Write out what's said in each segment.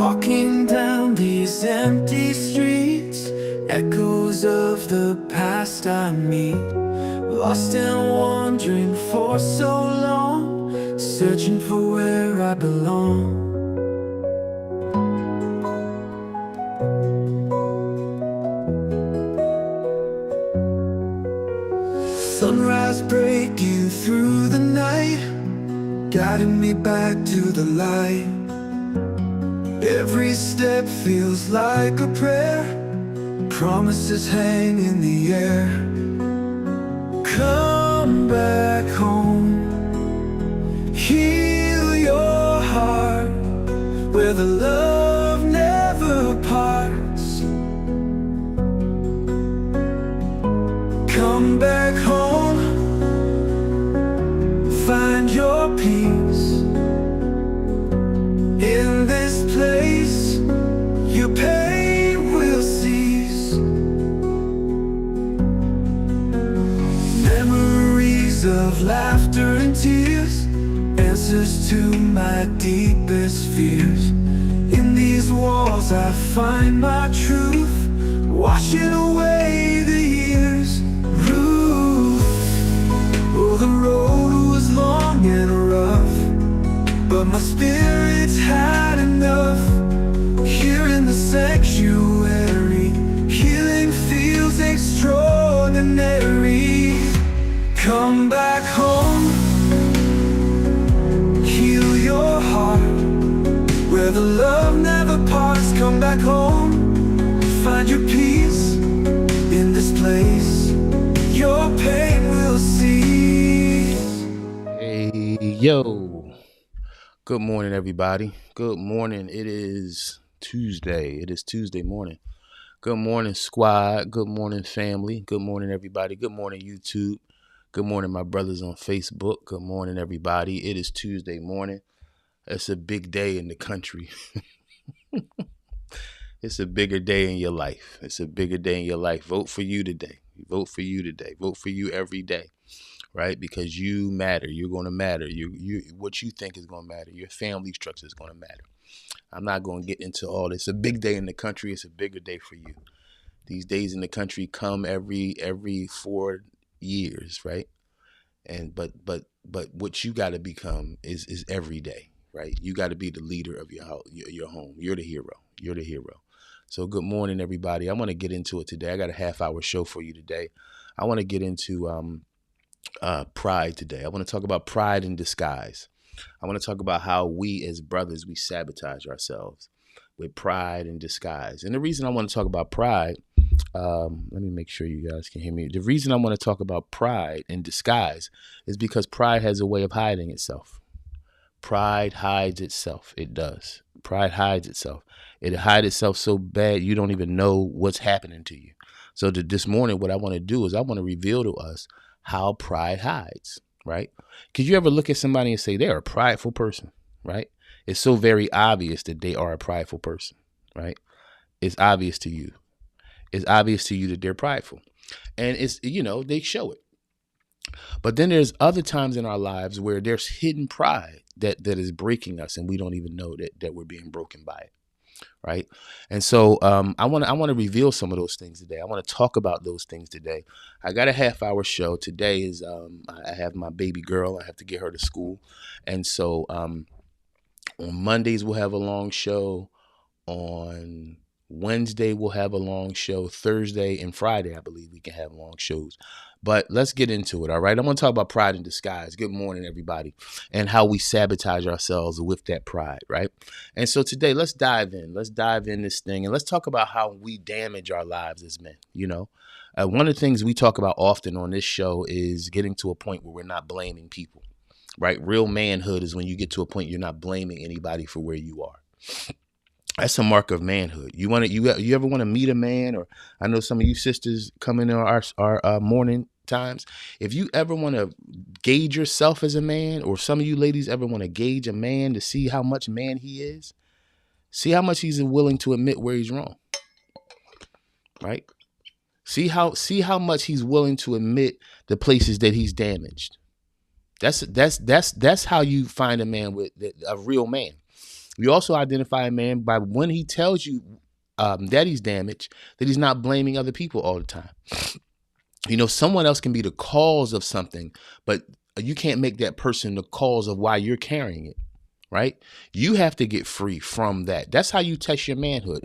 Walking down these empty streets, echoes of the past I meet. Lost and wandering for so long, searching for where I belong. Sunrise breaking through the night, guiding me back to the light. Every step feels like a prayer, promises hang in the air. Come back home, heal your heart, where the love never parts. Come back home, find your peace. In this place, your pain will cease. Memories of laughter and tears, answers to my deepest fears. In these walls I find my truth, washing away the years. Ruth, oh, the road was long and rough, but my spirit's had enough. Here in the sanctuary, healing feels extraordinary. Come back home, heal your heart, where the love never parts. Come back home, find your peace. In this place, your pain will cease. Hey, yo. Good morning, everybody. Good morning. It is Tuesday. It is Tuesday morning. Good morning, squad. Good morning, family. Good morning, everybody. Good morning, YouTube. Good morning, my brothers on Facebook. Good morning, everybody. It is Tuesday morning. It's a big day in the country. It's a bigger day in your life. It's a bigger day in your life. Vote for you today. Vote for you today. Vote for you every day. Right? Because you matter. You're going to matter. What you think is going to matter. Your family structure is going to matter. I'm not going to get into all this. It's a big day in the country. It's a bigger day for you. These days in the country come every 4 years, right? And but what you got to become is every day, right? You got to be the leader of your house, your home. You're the hero. You're the hero. So good morning, everybody. I want to get into it today. I got a half-hour show for you today. I want to get into pride today. I want to talk about pride in disguise. I want to talk about how we as brothers, we sabotage ourselves with pride in disguise. And the reason I want to talk about pride, let me make sure you guys can hear me. The reason I want to talk about pride in disguise is because pride has a way of hiding itself. Pride hides itself. It does. Pride hides itself. It hides itself so bad you don't even know what's happening to you. So this morning, what I want to do is I want to reveal to us how pride hides, right? Could you ever look at somebody and say they're a prideful person, right? It's so very obvious that they are a prideful person, right? It's obvious to you. It's obvious to you that they're prideful. And it's, they show it. But then there's other times in our lives where there's hidden pride that is breaking us and we don't even know that we're being broken by it. Right. And so I want to reveal some of those things today. I want to talk about those things today. I got a half-hour show. Today is I have my baby girl. I have to get her to school. And so on Mondays, we'll have a long show. On Wednesday, we'll have a long show. Thursday and Friday, I believe we can have long shows. But let's get into it. All right. I'm going to talk about pride in disguise. Good morning, everybody. And how we sabotage ourselves with that pride. Right. And so today, let's dive in. Let's dive in this thing and let's talk about how we damage our lives as men. One of the things we talk about often on this show is getting to a point where we're not blaming people. Right. Real manhood is when you get to a point you're not blaming anybody for where you are. That's a mark of manhood. You ever want to meet a man, or I know some of you sisters come in our morning times. If you ever want to gauge yourself as a man, or some of you ladies ever want to gauge a man to see how much man he is, see how much he's willing to admit where he's wrong. Right? See how much he's willing to admit the places that he's damaged. That's how you find a man with a real man. We also identify a man by when he tells you that he's damaged, that he's not blaming other people all the time. Someone else can be the cause of something, but you can't make that person the cause of why you're carrying it. Right? You have to get free from that. That's how you test your manhood.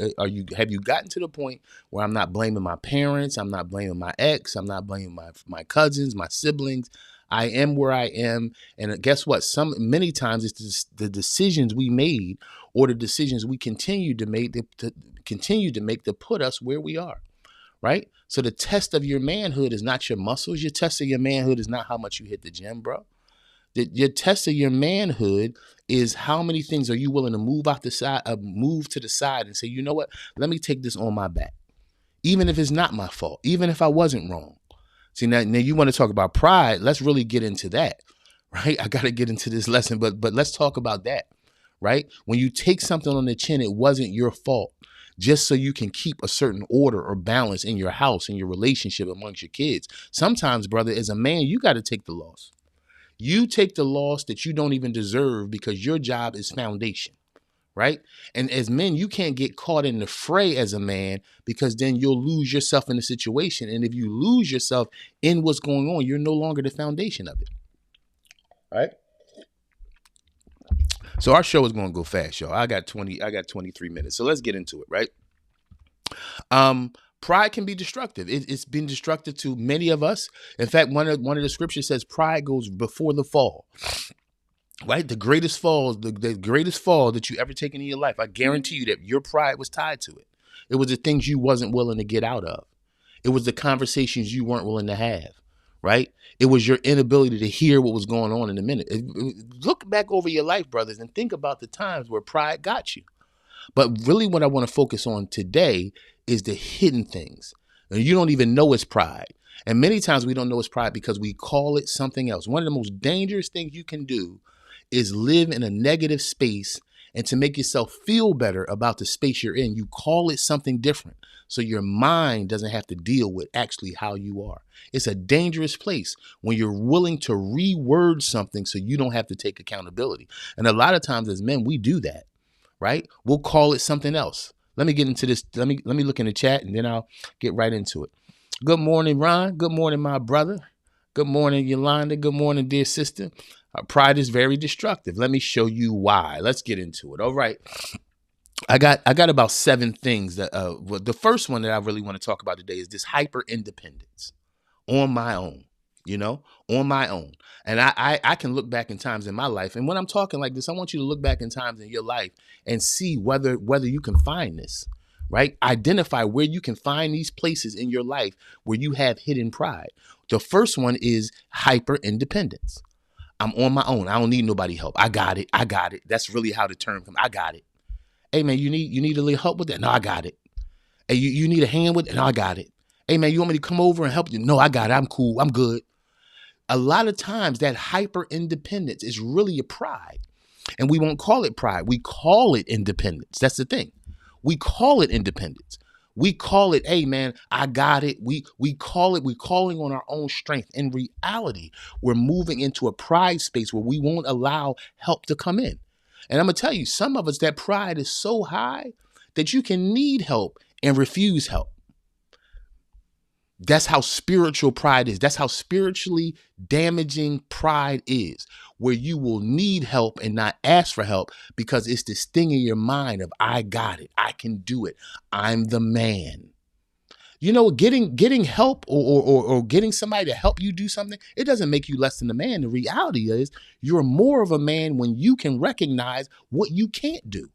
Have you gotten to the point where I'm not blaming my parents, I'm not blaming my ex, I'm not blaming my cousins, my siblings. I am where I am. And guess what? Many times it's the decisions we made or the decisions we continue to make to put us where we are. Right? So the test of your manhood is not your muscles. Your test of your manhood is not how much you hit the gym, bro. Your test of your manhood is how many things are you willing to move to the side and say, you know what, let me take this on my back, even if it's not my fault, even if I wasn't wrong. See, now you want to talk about pride. Let's really get into that, right? I got to get into this lesson, but let's talk about that, right? When you take something on the chin, it wasn't your fault, just so you can keep a certain order or balance in your house, in your relationship amongst your kids. Sometimes, brother, as a man, you got to take the loss. You take the loss that you don't even deserve because your job is foundation, right? And as men, you can't get caught in the fray as a man because then you'll lose yourself in the situation. And if you lose yourself in what's going on, you're no longer the foundation of it, right? So our show is going to go fast, y'all. I got 23 minutes. So let's get into it, right? Pride can be destructive. It's been destructive to many of us. In fact, one of the scriptures says pride goes before the fall. Right? The greatest fall that you ever taken in your life. I guarantee you that your pride was tied to it. It was the things you wasn't willing to get out of. It was the conversations you weren't willing to have. Right? It was your inability to hear what was going on in a minute. Look back over your life, brothers, and think about the times where pride got you. But really what I want to focus on today is the hidden things. And you don't even know it's pride. And many times we don't know it's pride because we call it something else. One of the most dangerous things you can do is live in a negative space, and to make yourself feel better about the space you're in, you call it something different. So your mind doesn't have to deal with actually how you are. It's a dangerous place when you're willing to reword something so you don't have to take accountability. And a lot of times as men, we do that. Right? We'll call it something else. Let me get into this. Let me look in the chat and then I'll get right into it. Good morning, Ron. Good morning, my brother. Good morning, Yolanda. Good morning, dear sister. Pride is very destructive. Let me show you why. Let's get into it. All right. I got about 7 things that the first one that I really want to talk about today is this hyper independence on my own. On my own. And I can look back in times in my life. And when I'm talking like this, I want you to look back in times in your life and see whether you can find this, right? Identify where you can find these places in your life where you have hidden pride. The first one is hyper independence. I'm on my own. I don't need nobody help. I got it. That's really how the term comes. I got it. Hey man, you need a little help with that? No, I got it. Hey, you need a hand with it? No, I got it. Hey man, you want me to come over and help you? No, I got it. I'm cool. I'm good. A lot of times that hyper independence is really a pride, and we won't call it pride. We call it independence. That's the thing. We call it independence. We call it, hey man, I got it. We're calling on our own strength. In reality, we're moving into a pride space where we won't allow help to come in. And I'm going to tell you, some of us, that pride is so high that you can need help and refuse help. That's how spiritual pride is. That's how spiritually damaging pride is, where you will need help and not ask for help because it's this thing in your mind of, I got it. I can do it. I'm the man. Getting help or getting somebody to help you do something, it doesn't make you less than a man. The reality is you're more of a man when you can recognize what you can't do.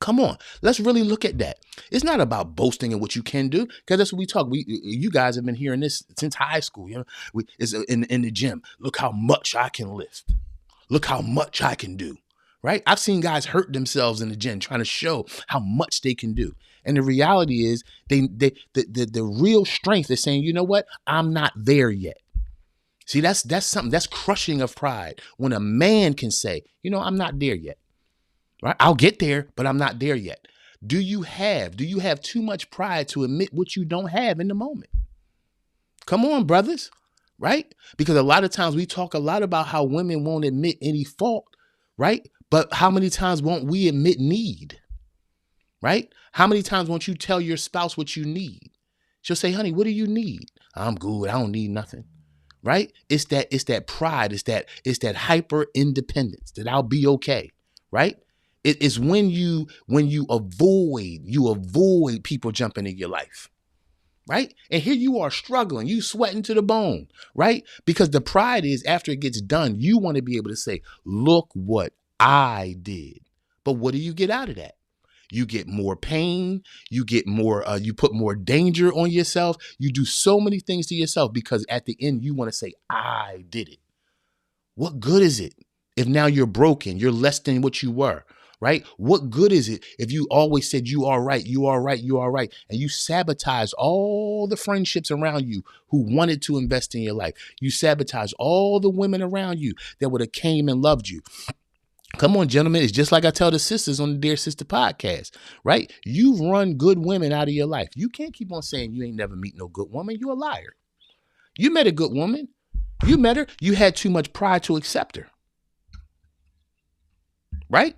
Come on, let's really look at that. It's not about boasting in what you can do, because that's what we talk. You guys have been hearing this since high school. It's in the gym. Look how much I can lift. Look how much I can do. Right? I've seen guys hurt themselves in the gym trying to show how much they can do. And the reality is, the real strength is saying, you know what? I'm not there yet. See, that's something that's crushing of pride when a man can say, I'm not there yet. Right? I'll get there, but I'm not there yet. Do you have too much pride to admit what you don't have in the moment? Come on, brothers, right? Because a lot of times we talk a lot about how women won't admit any fault, right? But how many times won't we admit need? Right? How many times won't you tell your spouse what you need? She'll say, honey, what do you need? I'm good. I don't need nothing. Right? It's that pride. It's that hyper independence that I'll be okay. Right? It's when you avoid people jumping in your life. Right? And here you are struggling, you sweating to the bone, right? Because the pride is after it gets done, you want to be able to say, look what I did. But what do you get out of that? You get more pain. You get more, you put more danger on yourself. You do so many things to yourself because at the end, you want to say, I did it. What good is it if now you're broken, you're less than what you were, right? What good is it if you always said you are right, you are right, you are right, and you sabotage all the friendships around you who wanted to invest in your life. You sabotage all the women around you that would have came and loved you. Come on, gentlemen. It's just like I tell the sisters on the Dear Sister podcast, right? You've run good women out of your life. You can't keep on saying you ain't never meet no good woman. You're a liar. You met a good woman. You met her. You had too much pride to accept her. Right?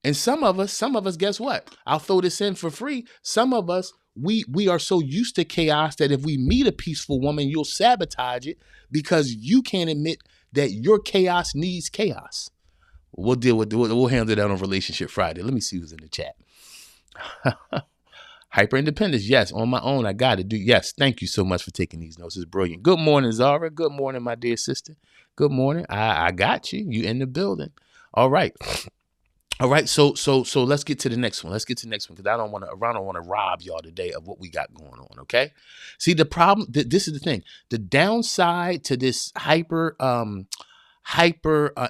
And some of us, guess what? I'll throw this in for free. Some of us, we are so used to chaos that if we meet a peaceful woman, you'll sabotage it because you can't admit that your chaos needs chaos. We'll handle that on Relationship Friday. Let me see who's in the chat. Hyper independence. Yes, on my own, I got to do. Yes, thank you so much for taking these notes. It's brilliant. Good morning, Zara. Good morning, my dear sister. Good morning. I got you. You in the building. All right. All right. So let's get to the next one. Because I don't want to rob y'all today of what we got going on. Okay. See, the problem. This is the thing. The downside to this hyper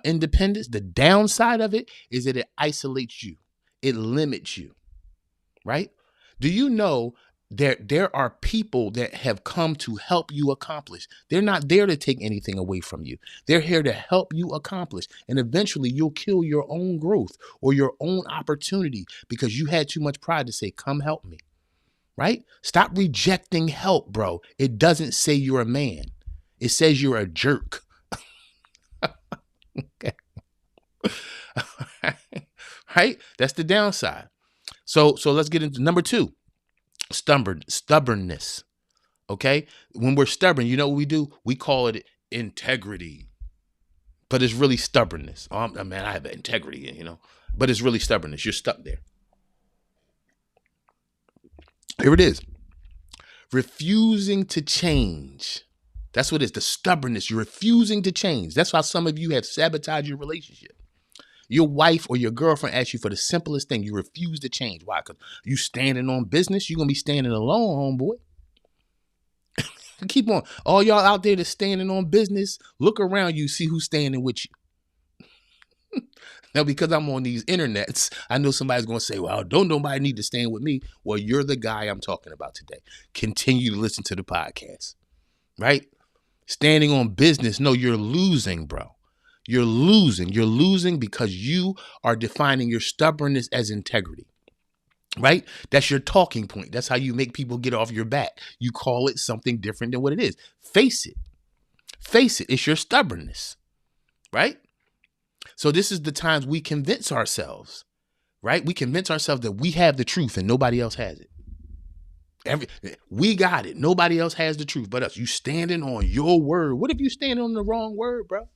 independence. The downside of it is that it isolates you. It limits you. Right? Do you know there are people that have come to help you accomplish? They're not there to take anything away from you. They're here to help you accomplish. And eventually you'll kill your own growth or your own opportunity because you had too much pride to say, come help me. Right? Stop rejecting help, bro. It doesn't say you're a man. It says you're a jerk. Okay. Right? That's the downside. So let's get into number 2, stubbornness. Okay. When we're stubborn, you know what we do? We call it integrity, but it's really stubbornness. Oh, man, I have integrity, but it's really stubbornness. You're stuck there. Here it is. Refusing to change. That's what it is. The stubbornness. You're refusing to change. That's why some of you have sabotaged your relationship. Your wife or your girlfriend asks you for the simplest thing. You refuse to change. Why? Because you standing on business. You're going to be standing alone, homeboy. Keep on. All y'all out there that's standing on business, look around you, see who's standing with you. Now, because I'm on these internets, I know somebody's going to say, well, don't nobody need to stand with me. Well, you're the guy I'm talking about today. Continue to listen to the podcast, right? Standing on business. No, you're losing, bro. You're losing. You're losing because you are defining your stubbornness as integrity, right? That's your talking point. That's how you make people get off your back. You call it something different than what it is. Face it. Face it. It's your stubbornness, right? So this is the times we convince ourselves, right? We convince ourselves that we have the truth and nobody else has it. We got it. Nobody else has the truth but us. You standing on your word. What if you standing on the wrong word, bro?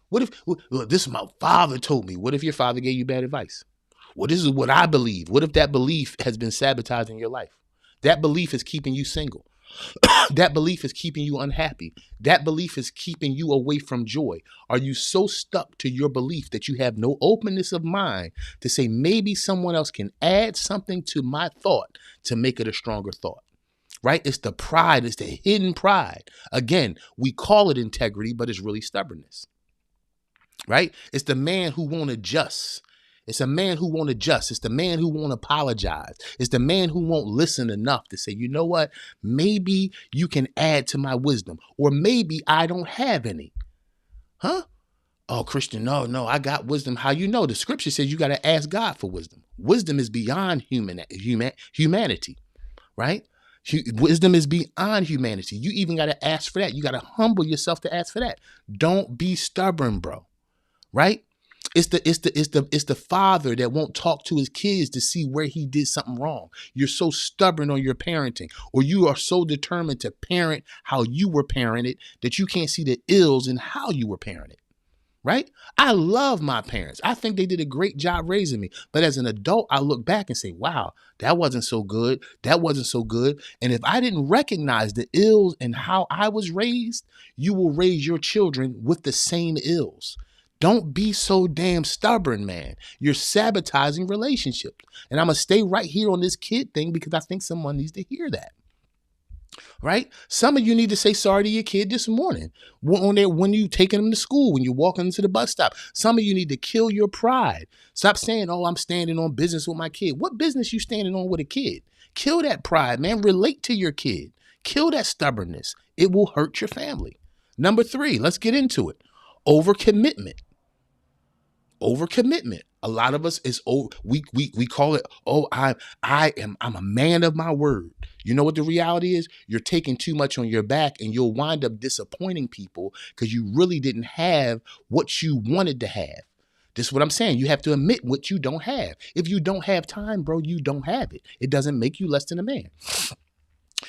What if, look, this is my father told me. What if your father gave you bad advice? Well, this is what I believe. What if that belief has been sabotaging your life? That belief is keeping you single. That belief is keeping you unhappy. That belief is keeping you away from joy. Are you so stuck to your belief that you have no openness of mind to say maybe someone else can add something to my thought to make it a stronger thought? Right? It's the pride. It's the hidden pride. Again, we call it integrity, but it's really stubbornness. Right? It's the man who won't adjust. It's a man who won't adjust. It's the man who won't apologize. It's the man who won't listen enough to say, you know what? Maybe you can add to my wisdom, or maybe I don't have any. Huh? Oh, Christian, no, I got wisdom. How you know? The scripture says you got to ask God for wisdom. Wisdom is beyond humanity, right? Wisdom is beyond humanity. You even got to ask for that. You got to humble yourself to ask for that. Don't be stubborn, bro. Right? It's the father that won't talk to his kids to see where he did something wrong. You're so stubborn on your parenting, or you are so determined to parent how you were parented that you can't see the ills in how you were parented. Right? I love my parents. I think they did a great job raising me. But as an adult, I look back and say, wow, that wasn't so good. That wasn't so good. And if I didn't recognize the ills and how I was raised, you will raise your children with the same ills. Don't be so damn stubborn, man. You're sabotaging relationships. And I'm going to stay right here on this kid thing because I think someone needs to hear that. Right? Some of you need to say sorry to your kid this morning when you taking them to school, when you're walking into the bus stop. Some of you need to kill your pride. Stop saying, oh, I'm standing on business with my kid. What business you standing on with a kid? Kill that pride, man. Relate to your kid. Kill that stubbornness. It will hurt your family. Number 3, let's get into it. Overcommitment. Overcommitment. A lot of us is we call it, oh, I'm a man of my word. You know what the reality is? You're taking too much on your back and you'll wind up disappointing people because you really didn't have what you wanted to have. This is what I'm saying. You have to admit what you don't have. If you don't have time, bro, you don't have it. It doesn't make you less than a man.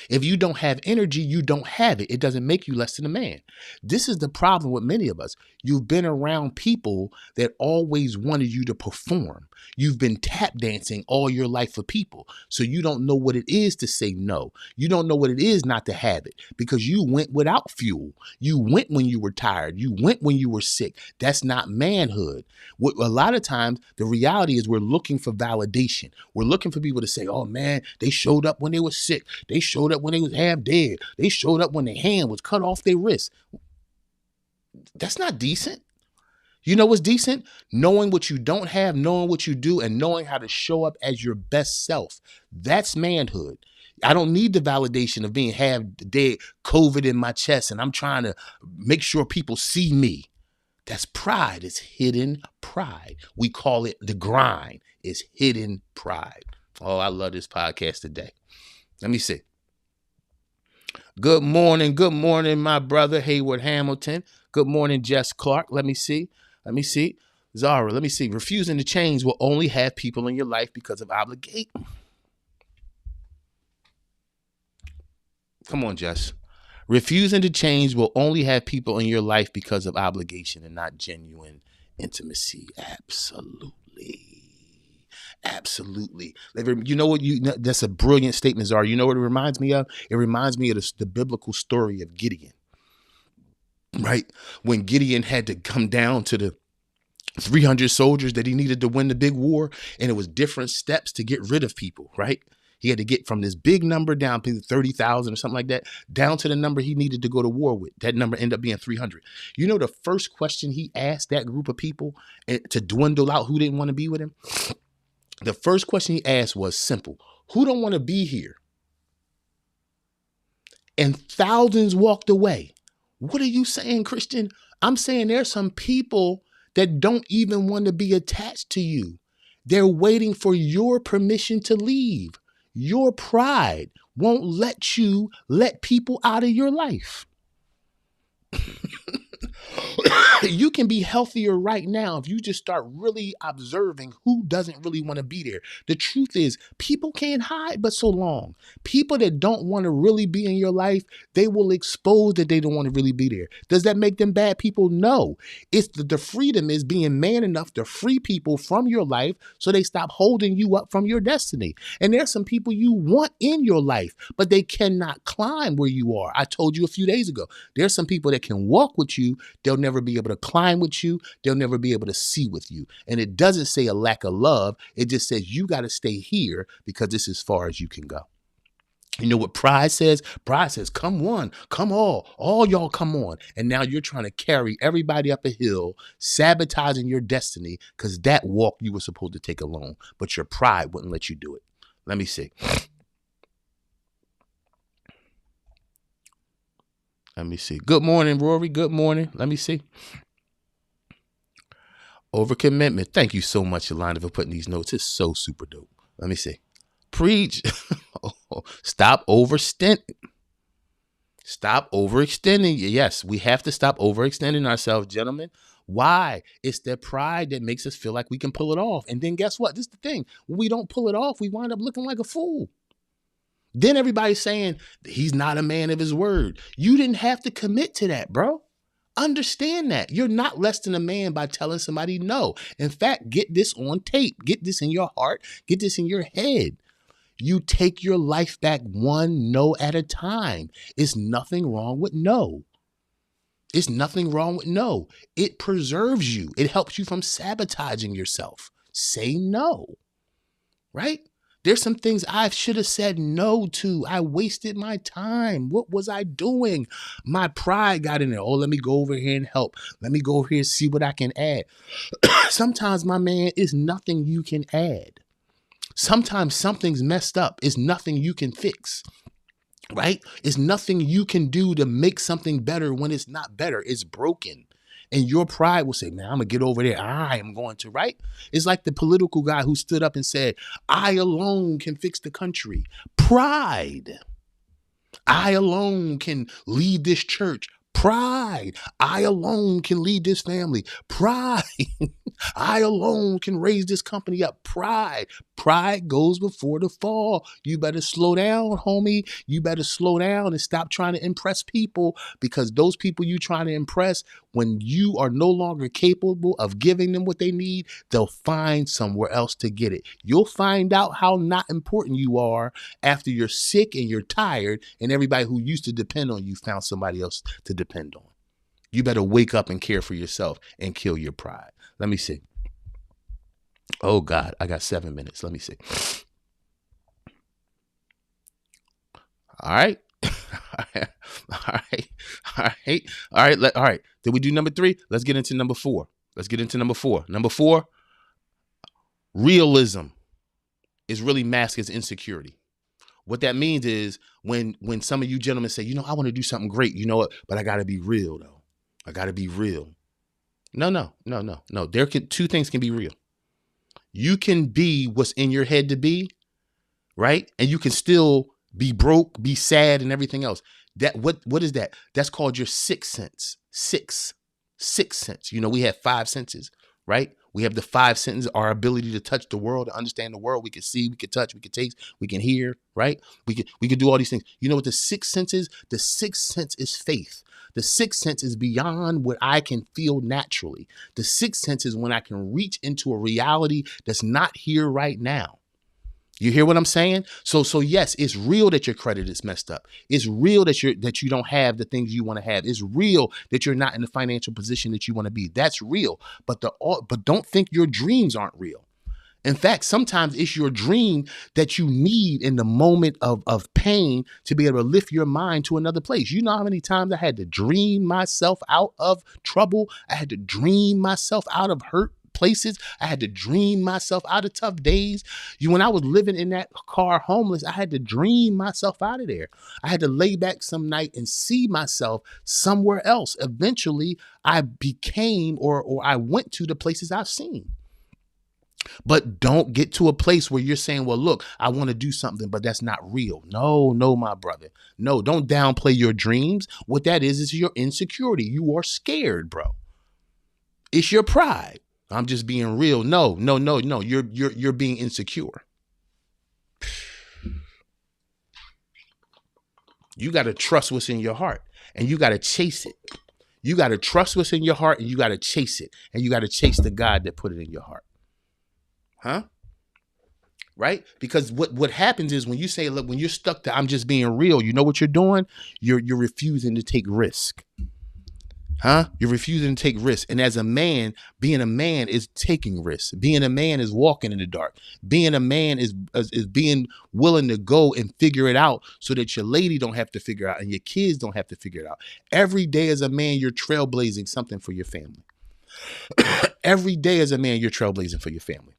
If you don't have energy, you don't have it. It doesn't make you less than a man. This is the problem with many of us. You've been around people that always wanted you to perform. You've been tap dancing all your life for people. So you don't know what it is to say no. You don't know what it is not to have it because you went without fuel. You went when you were tired. You went when you were sick. That's not manhood. A lot of times, the reality is we're looking for validation. We're looking for people to say, oh man, they showed up when they were sick. They showed up when they was half dead. They showed up when their hand was cut off their wrist. That's not decent. You know what's decent? Knowing what you don't have, knowing what you do, and knowing how to show up as your best self. That's manhood. I don't need the validation of being half dead, COVID in my chest, and I'm trying to make sure people see me. That's pride. It's hidden pride. We call it the grind. It's hidden pride. Oh, I love this podcast today. Let me see. Good morning, my brother Hayward Hamilton. Good morning, Jess Clark. Let me see. Zara, let me see. Refusing to change will only have people in your life because of obligation. Come on, Jess. Refusing to change will only have people in your life because of obligation and not genuine intimacy. Absolutely. You know what? That's a brilliant statement, Zara. You know what it reminds me of? It reminds me of the biblical story of Gideon. Right? When Gideon had to come down to the 300 soldiers that he needed to win the big war, and it was different steps to get rid of people, right? He had to get from this big number down to 30,000 or something like that, down to the number he needed to go to war with. That number ended up being 300. You know the first question he asked that group of people to dwindle out who didn't want to be with him? The first question he asked was simple. Who don't want to be here? And thousands walked away. What are you saying, Christian? I'm saying there's some people that don't even want to be attached to you. They're waiting for your permission to leave. Your pride won't let you let people out of your life. You can be healthier right now if you just start really observing who doesn't really want to be there. The truth is, people can't hide but so long. People that don't want to really be in your life, they will expose that they don't want to really be there. Does that make them bad people? No. It's the freedom is being man enough to free people from your life so they stop holding you up from your destiny. And there's some people you want in your life, but they cannot climb where you are. I told you a few days ago, there's some people that can walk with you. They'll never be able to climb with you. They'll never be able to see with you. And it doesn't say a lack of love. It just says you got to stay here because this is as far as you can go. You know what pride says? Pride says, come one, come all y'all come on. And now you're trying to carry everybody up a hill, sabotaging your destiny because that walk you were supposed to take alone, but your pride wouldn't let you do it. Let me see. Good morning, Rory. Good morning. Let me see. Overcommitment. Thank you so much, Yolanda, for putting these notes. It's so super dope. Let me see. Preach. Stop overstinting. Stop overextending. Yes, we have to stop overextending ourselves, gentlemen. Why? It's that pride that makes us feel like we can pull it off. And then guess what? This is the thing. When we don't pull it off, we wind up looking like a fool. Then everybody's saying he's not a man of his word. You didn't have to commit to that, bro. Understand that. You're not less than a man by telling somebody no. In fact, get this on tape. Get this in your heart. Get this in your head. You take your life back one no at a time. It's nothing wrong with no. It's nothing wrong with no. It preserves you. It helps you from sabotaging yourself. Say no, right? There's some things I should have said no to. I wasted my time. What was I doing? My pride got in there. Oh, let me go over here and help. Let me go over here and see what I can add. Sometimes, my man, it's nothing you can add. Sometimes something's messed up. It's nothing you can fix, right? It's nothing you can do to make something better when it's not better. It's broken. And your pride will say, man, I'm going to get over there. I am going to, right? It's like the political guy who stood up and said, I alone can fix the country. Pride. I alone can lead this church. Pride. I alone can lead this family. Pride. I alone can raise this company up. Pride. Pride goes before the fall. You better slow down, homie. You better slow down and stop trying to impress people, because those people you trying to impress, when you are no longer capable of giving them what they need, they'll find somewhere else to get it. You'll find out how not important you are after you're sick and you're tired and everybody who used to depend on you found somebody else to depend on. You better wake up and care for yourself and kill your pride. Let me see. Oh God, I got 7 minutes. Let me see. All right. All right. All right. All right. All right. Did we do number 3? Let's get into number 4. Number 4, realism is really masked as insecurity. What that means is when some of you gentlemen say, you know, I want to do something great, you know what, but I got to be real though. I got to be real. No. Two things can be real. You can be what's in your head to be, right? And you can still be broke, be sad, and everything else. That what is that? That's called your sixth sense. Sixth sense. You know, we have 5 senses, right? We have the 5 senses, our ability to touch the world, to understand the world. We can see, we can touch, we can taste, we can hear, right? We can do all these things. You know what the 6th sense is? The 6th sense is faith. The 6th sense is beyond what I can feel naturally. The 6th sense is when I can reach into a reality that's not here right now. You hear what I'm saying? So yes, it's real that your credit is messed up. It's real that you don't have the things you want to have. It's real that you're not in the financial position that you want to be. That's real. But don't think your dreams aren't real. In fact, sometimes it's your dream that you need in the moment of pain to be able to lift your mind to another place. You know how many times I had to dream myself out of trouble? I had to dream myself out of hurt places. I had to dream myself out of tough days. When I was living in that car homeless, I had to dream myself out of there. I had to lay back some night and see myself somewhere else. Eventually, I became or I went to the places I've seen. But don't get to a place where you're saying, well, look, I want to do something, but that's not real. No, my brother. No, don't downplay your dreams. What that is your insecurity. You are scared, bro. It's your pride. I'm just being real. No. You're being insecure. You got to trust what's in your heart and you got to chase it. You got to trust what's in your heart and you got to chase it. And you got to chase the God that put it in your heart. Huh? Right? Because what happens is when you say, look, when you're stuck to I'm just being real, you know what you're doing? You're refusing to take risk. Huh? You're refusing to take risks. And as a man, being a man is taking risks. Being a man is walking in the dark. Being a man is being willing to go and figure it out so that your lady don't have to figure it out and your kids don't have to figure it out. Every day as a man, you're trailblazing something for your family. Every day as a man, you're trailblazing for your family.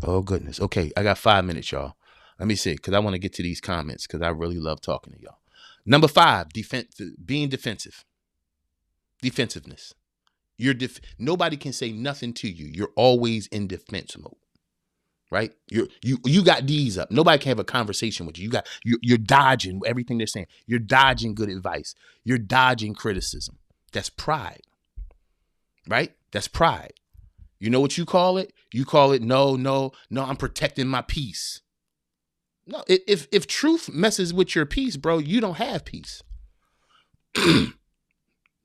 Oh, goodness. Okay, I got 5 minutes, y'all. Let me see, because I want to get to these comments because I really love talking to y'all. Number 5, being defensive. Defensiveness. Nobody can say nothing to you. You're always in defense mode. right? You got D's up. Nobody can have a conversation with you. You're dodging everything they're saying. You're dodging good advice. You're dodging criticism. That's pride, right? That's pride. You know what you call it? You call it no, I'm protecting my peace. No, if truth messes with your peace, bro, you don't have peace.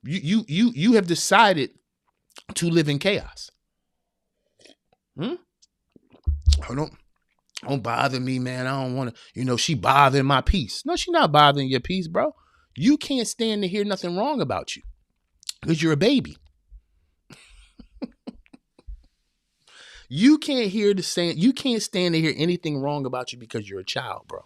you have decided to live in chaos. Don't bother me, man. I don't want to, she bothering my peace. No, she's not bothering your peace, bro. You can't stand to hear nothing wrong about you because you're a baby. You can't stand to hear anything wrong about you because you're a child, bro.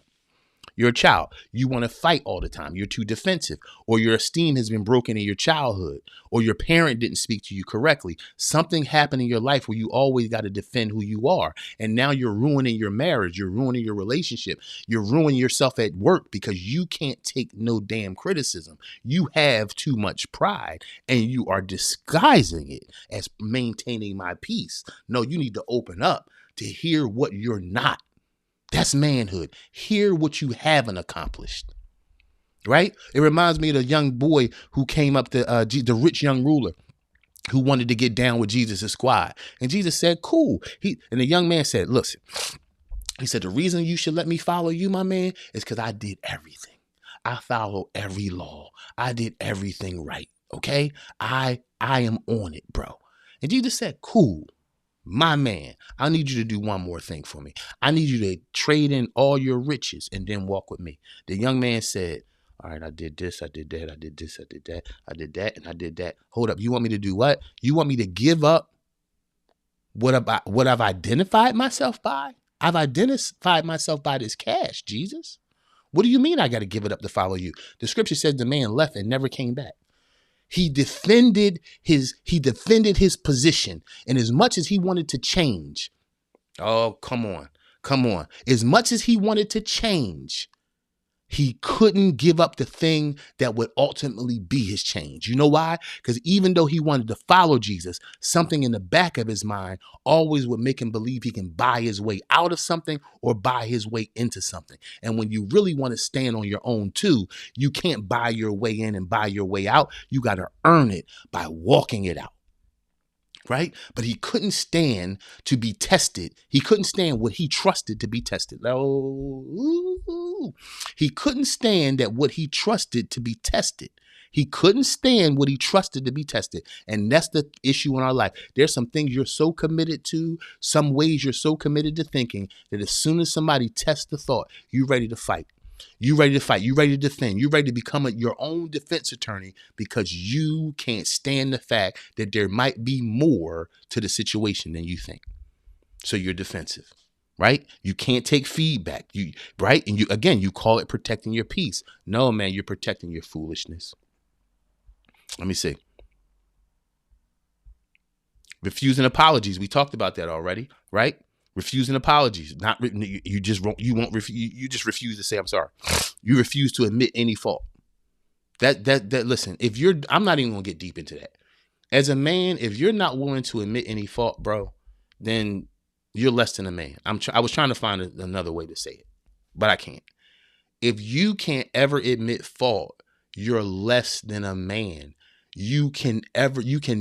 You're a child. You want to fight all the time. You're too defensive, or your esteem has been broken in your childhood, or your parent didn't speak to you correctly. Something happened in your life where you always got to defend who you are. And now you're ruining your marriage. You're ruining your relationship. You're ruining yourself at work because you can't take no damn criticism. You have too much pride and you are disguising it as maintaining my peace. No, you need to open up to hear what you're not. That's manhood. Hear what you haven't accomplished, right? It reminds me of the young boy who came up to the rich young ruler who wanted to get down with Jesus' squad. And Jesus said, cool. And the young man said, listen, he said, the reason you should let me follow you, my man, is because I did everything. I followed every law. I did everything right. Okay? I am on it, bro. And Jesus said, cool. My man, I need you to do one more thing for me. I need you to trade in all your riches and then walk with me. The young man said, all right, I did this, I did that, I did this, I did that, I did that, and I did that. Hold up. You want me to do what? You want me to give up what I've identified myself by? I've identified myself by this cash, Jesus. What do you mean I got to give it up to follow you? The scripture says the man left and never came back. He defended his position. And as much as he wanted to change, oh, come on. As much as he wanted to change, he couldn't give up the thing that would ultimately be his change. You know why? Because even though he wanted to follow Jesus, something in the back of his mind always would make him believe he can buy his way out of something or buy his way into something. And when you really want to stand on your own too, you can't buy your way in and buy your way out. You got to earn it by walking it out. Right? But he couldn't stand to be tested. He couldn't stand what he trusted to be tested. Oh, he couldn't stand that what he trusted to be tested. He couldn't stand what he trusted to be tested. And that's the issue in our life. There's some things you're so committed to, some ways you're so committed to thinking that as soon as somebody tests the thought, you're ready to fight. You ready to fight. You ready to defend. You ready to become your own defense attorney because you can't stand the fact that there might be more to the situation than you think. So you're defensive, right? You can't take feedback. Right? And you call it protecting your peace. No, man, you're protecting your foolishness. Let me see. Refusing apologies. We talked about that already, right? Refusing apologies. You just refuse to say I'm sorry. You refuse to admit any fault. Listen, I'm not even gonna get deep into that. As a man, if you're not willing to admit any fault, bro, then you're less than a man. I was trying to find another way to say it, but I can't. If you can't ever admit fault, you're less than a man. You can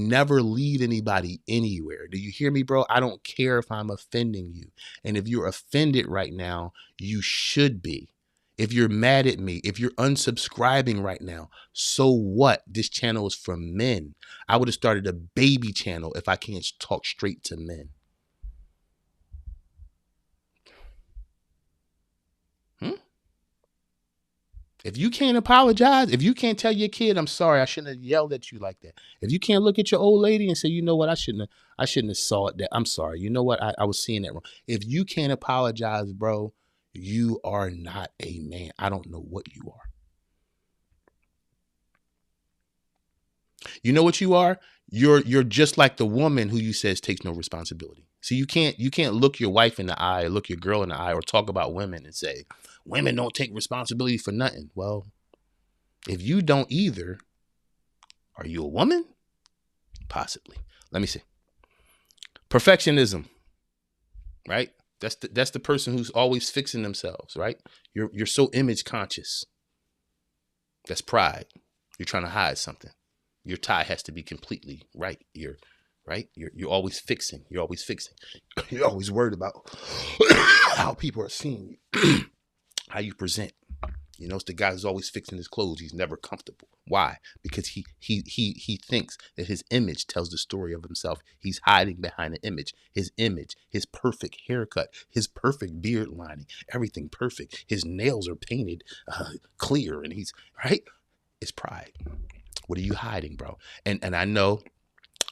never lead anybody anywhere. Do you hear me, bro? I don't care if I'm offending you. And if you're offended right now, you should be. If you're mad at me, if you're unsubscribing right now, so what? This channel is for men. I would have started a baby channel if I can't talk straight to men. If you can't apologize, if you can't tell your kid, I'm sorry, I shouldn't have yelled at you like that. If you can't look at your old lady and say, you know what, I shouldn't have saw it that. I'm sorry. You know what? I was seeing that wrong. If you can't apologize, bro, you are not a man. I don't know what you are. You know what you are? You're just like the woman who you says takes no responsibility. So you can't look your wife in the eye, or look your girl in the eye, or talk about women and say, women don't take responsibility for nothing. Well, if you don't either, are you a woman? Possibly. Let me see. Perfectionism, right? That's the person who's always fixing themselves, right? You're so image conscious. That's pride. You're trying to hide something. Your tie has to be completely right. You're always fixing. You're always fixing. You're always worried about how people are seeing you, how you present. You know, it's the guy who's always fixing his clothes. He's never comfortable. Why? Because he thinks that his image tells the story of himself. He's hiding behind an image, his perfect haircut, his perfect beard lining, everything perfect. His nails are painted clear, and he's right. It's pride. What are you hiding, bro? And I know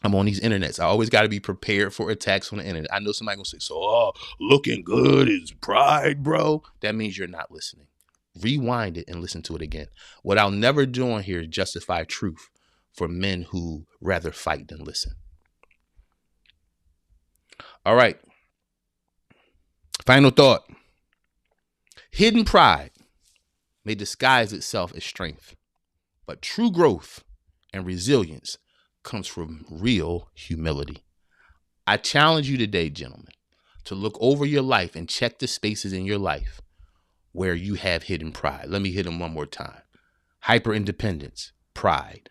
I'm on these internets. I always got to be prepared for attacks on the internet. I know somebody gonna say, so looking good is pride, bro. That means you're not listening. Rewind it and listen to it again. What I'll never do on here is justify truth for men who rather fight than listen. All right. Final thought. Hidden pride may disguise itself as strength, but true growth and resilience comes from real humility. I challenge you today, gentlemen, to look over your life and check the spaces in your life where you have hidden pride. Let me hit them one more time. Hyper independence, pride.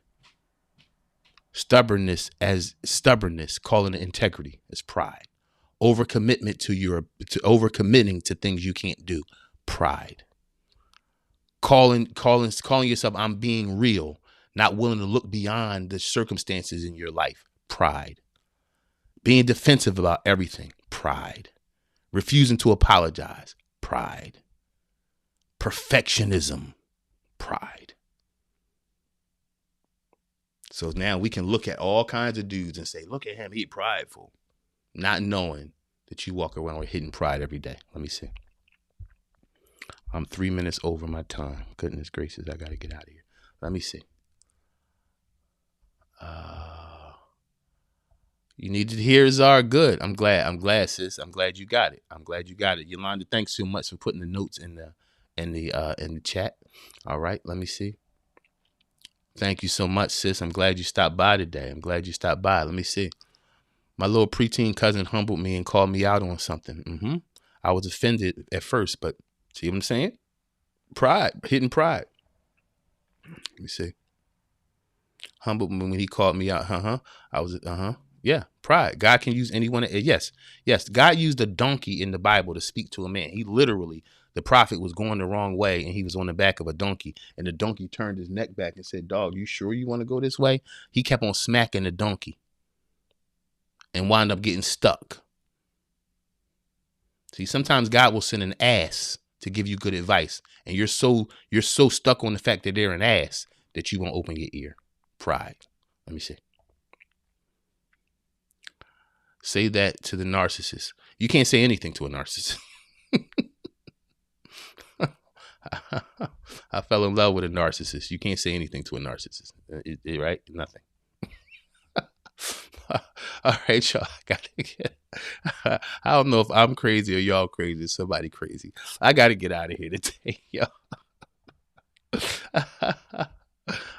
Stubbornness, calling it integrity, is pride. Overcommitment overcommitting to things you can't do, pride. Calling yourself, I'm being real, not willing to look beyond the circumstances in your life, pride. Being defensive about everything, pride. Refusing to apologize, pride. Perfectionism, pride. So now we can look at all kinds of dudes and say, look at him, he's prideful. Not knowing that you walk around with hidden pride every day. Let me see. I'm 3 minutes over my time. Goodness gracious, I got to get out of here. Let me see. You need to hear Zara. Good. I'm glad, sis. I'm glad you got it. Yolanda, thanks so much for putting the notes in the chat. All right, let me see. Thank you so much, sis. I'm glad you stopped by today. Let me see. My little preteen cousin humbled me and called me out on something. I was offended at first, but see what I'm saying? Pride, hidden pride. Let me see. Humbled me when he called me out. I was, yeah, pride. God can use anyone. Yes. God used a donkey in the Bible to speak to a man. He literally, the prophet was going the wrong way and he was on the back of a donkey, and the donkey turned his neck back and said, dog, you sure you want to go this way? He kept on smacking the donkey and wound up getting stuck. See, sometimes God will send an ass to give you good advice, and you're so stuck on the fact that they're an ass that you won't open your ear. Pride. Let me see. Say that to the narcissist. You can't say anything to a narcissist. I fell in love with a narcissist. You can't say anything to a narcissist. Right? Nothing. All right, y'all. I don't know if I'm crazy or y'all crazy. Somebody crazy. I got to get out of here today, y'all.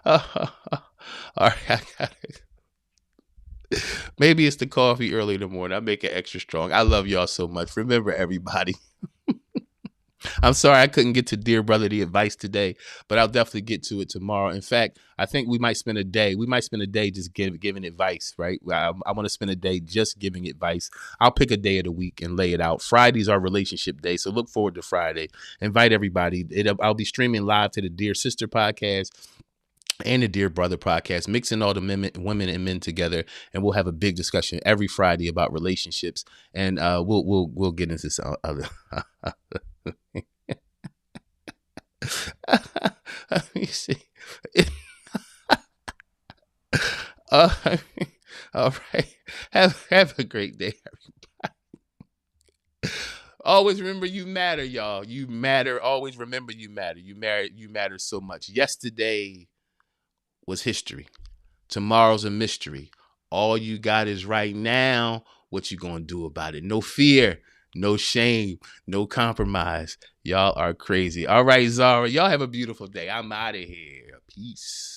All right, I got it. Maybe it's the coffee early in the morning. I make it extra strong. I love y'all so much. Remember, everybody. I'm sorry I couldn't get to Dear Brother the advice today, but I'll definitely get to it tomorrow. In fact, I think we might spend a day. Just giving advice, right? I want to spend a day just giving advice. I'll pick a day of the week and lay it out. Friday's our relationship day, so look forward to Friday. Invite everybody. I'll be streaming live to the Dear Sister podcast and the Dear Brother podcast, mixing all the women and men together, and we'll have a big discussion every Friday about relationships, and we'll get into some other. Let me see. All right. Have a great day, everybody. Always remember you matter, y'all. You matter. Always remember you matter. You matter so much. Yesterday was history. Tomorrow's a mystery. All you got is right now. What you gonna do about it? No fear, no shame, no compromise. Y'all are crazy. All right, Zara. Y'all have a beautiful day. I'm out of here. Peace.